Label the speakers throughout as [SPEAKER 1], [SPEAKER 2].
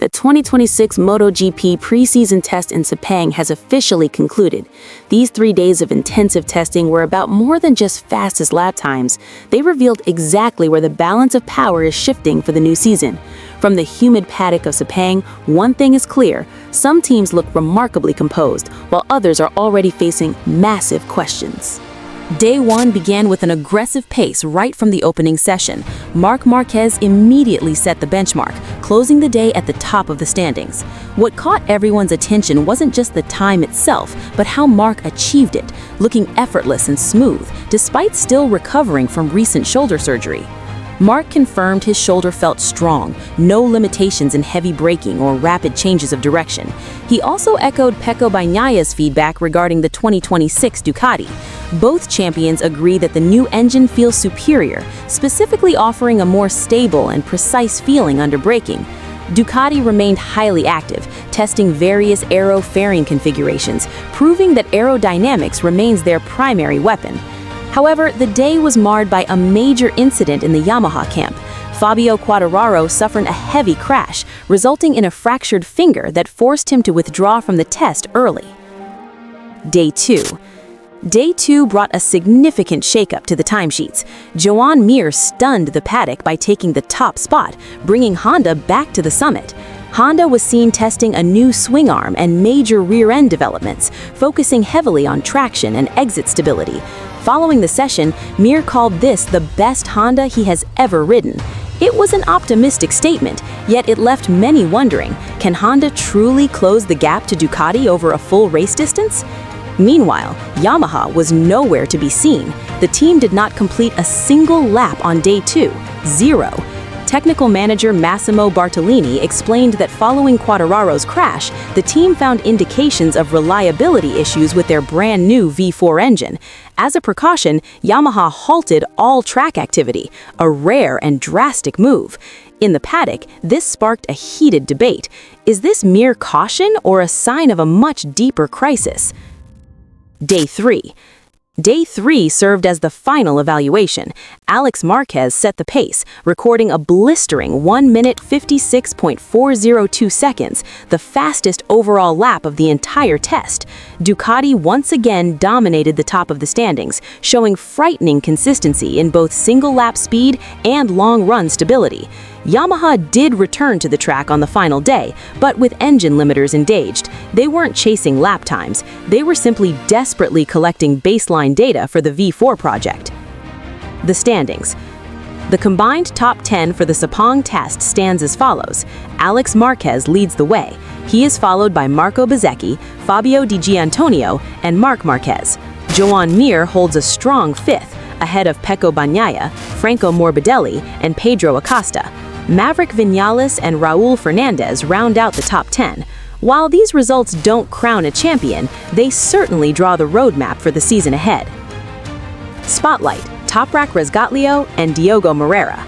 [SPEAKER 1] The 2026 MotoGP preseason test in Sepang has officially concluded. These 3 days of intensive testing were about more than just fastest lap times. They revealed exactly where the balance of power is shifting for the new season. From the humid paddock of Sepang, one thing is clear: some teams look remarkably composed, while others are already facing massive questions. Day 1 began with an aggressive pace right from the opening session. Marc Marquez immediately set the benchmark, closing the day at the top of the standings. What caught everyone's attention wasn't just the time itself, but how Marc achieved it, looking effortless and smooth, despite still recovering from recent shoulder surgery. Marc confirmed his shoulder felt strong, no limitations in heavy braking or rapid changes of direction. He also echoed Pecco Bagnaya's feedback regarding the 2026 Ducati. Both champions agree that the new engine feels superior, specifically offering a more stable and precise feeling under braking. Ducati remained highly active, testing various aero fairing configurations, proving that aerodynamics remains their primary weapon. However, the day was marred by a major incident in the Yamaha camp. Fabio Quartararo suffered a heavy crash, resulting in a fractured finger that forced him to withdraw from the test early. Day 2. Day 2 brought a significant shakeup to the timesheets. Joan Mir stunned the paddock by taking the top spot, bringing Honda back to the summit. Honda was seen testing a new swing arm and major rear-end developments, focusing heavily on traction and exit stability. Following the session, Mir called this the best Honda he has ever ridden. It was an optimistic statement, yet it left many wondering, can Honda truly close the gap to Ducati over a full race distance? Meanwhile, Yamaha was nowhere to be seen. The team did not complete a single lap on day 2, 0. Technical manager Massimo Bartolini explained that following Quartararo's crash, the team found indications of reliability issues with their brand new V4 engine. As a precaution, Yamaha halted all track activity, a rare and drastic move. In the paddock, this sparked a heated debate. Is this mere caution or a sign of a much deeper crisis? Day 3. Day 3 served as the final evaluation. Alex Marquez set the pace, recording a blistering 1 minute 56.402 seconds, the fastest overall lap of the entire test. Ducati once again dominated the top of the standings, showing frightening consistency in both single-lap speed and long-run stability. Yamaha did return to the track on the final day, but with engine limiters engaged. They weren't chasing lap times. They were simply desperately collecting baseline data for the V4 project. The standings. The combined top 10 for the Sepang test stands as follows. Alex Marquez leads the way. He is followed by Marco Bezzecchi, Fabio Di Gianantonio, and Marc Marquez. Joan Mir holds a strong 5th, ahead of Pecco Bagnaia, Franco Morbidelli, and Pedro Acosta. Maverick Vinales and Raul Fernandez round out the top 10. While these results don't crown a champion, they certainly draw the roadmap for the season ahead. Spotlight: Toprak Razgatlioglu and Diogo Moreira.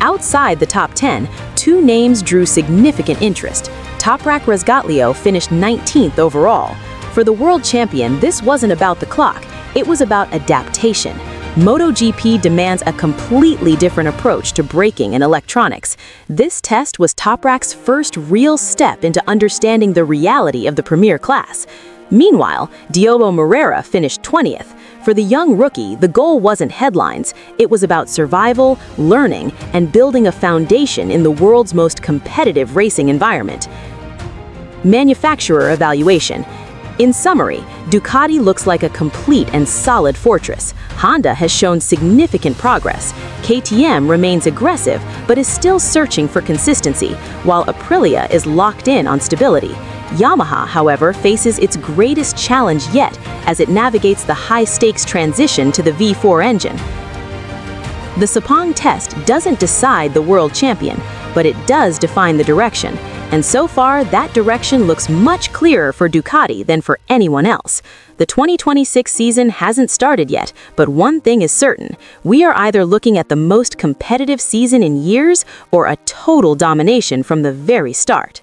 [SPEAKER 1] Outside the top 10, 2 names drew significant interest. Toprak Razgatlioglu finished 19th overall. For the world champion, this wasn't about the clock, it was about adaptation. MotoGP demands a completely different approach to braking and electronics. This test was Toprak's first real step into understanding the reality of the premier class. Meanwhile, Diogo Moreira finished 20th. For the young rookie, the goal wasn't headlines. It was about survival, learning, and building a foundation in the world's most competitive racing environment. Manufacturer evaluation. In summary, Ducati looks like a complete and solid fortress. Honda has shown significant progress. KTM remains aggressive, but is still searching for consistency, while Aprilia is locked in on stability. Yamaha, however, faces its greatest challenge yet as it navigates the high-stakes transition to the V4 engine. The Sepang test doesn't decide the world champion, but it does define the direction. And so far, that direction looks much clearer for Ducati than for anyone else. The 2026 season hasn't started yet, but one thing is certain: we are either looking at the most competitive season in years or a total domination from the very start.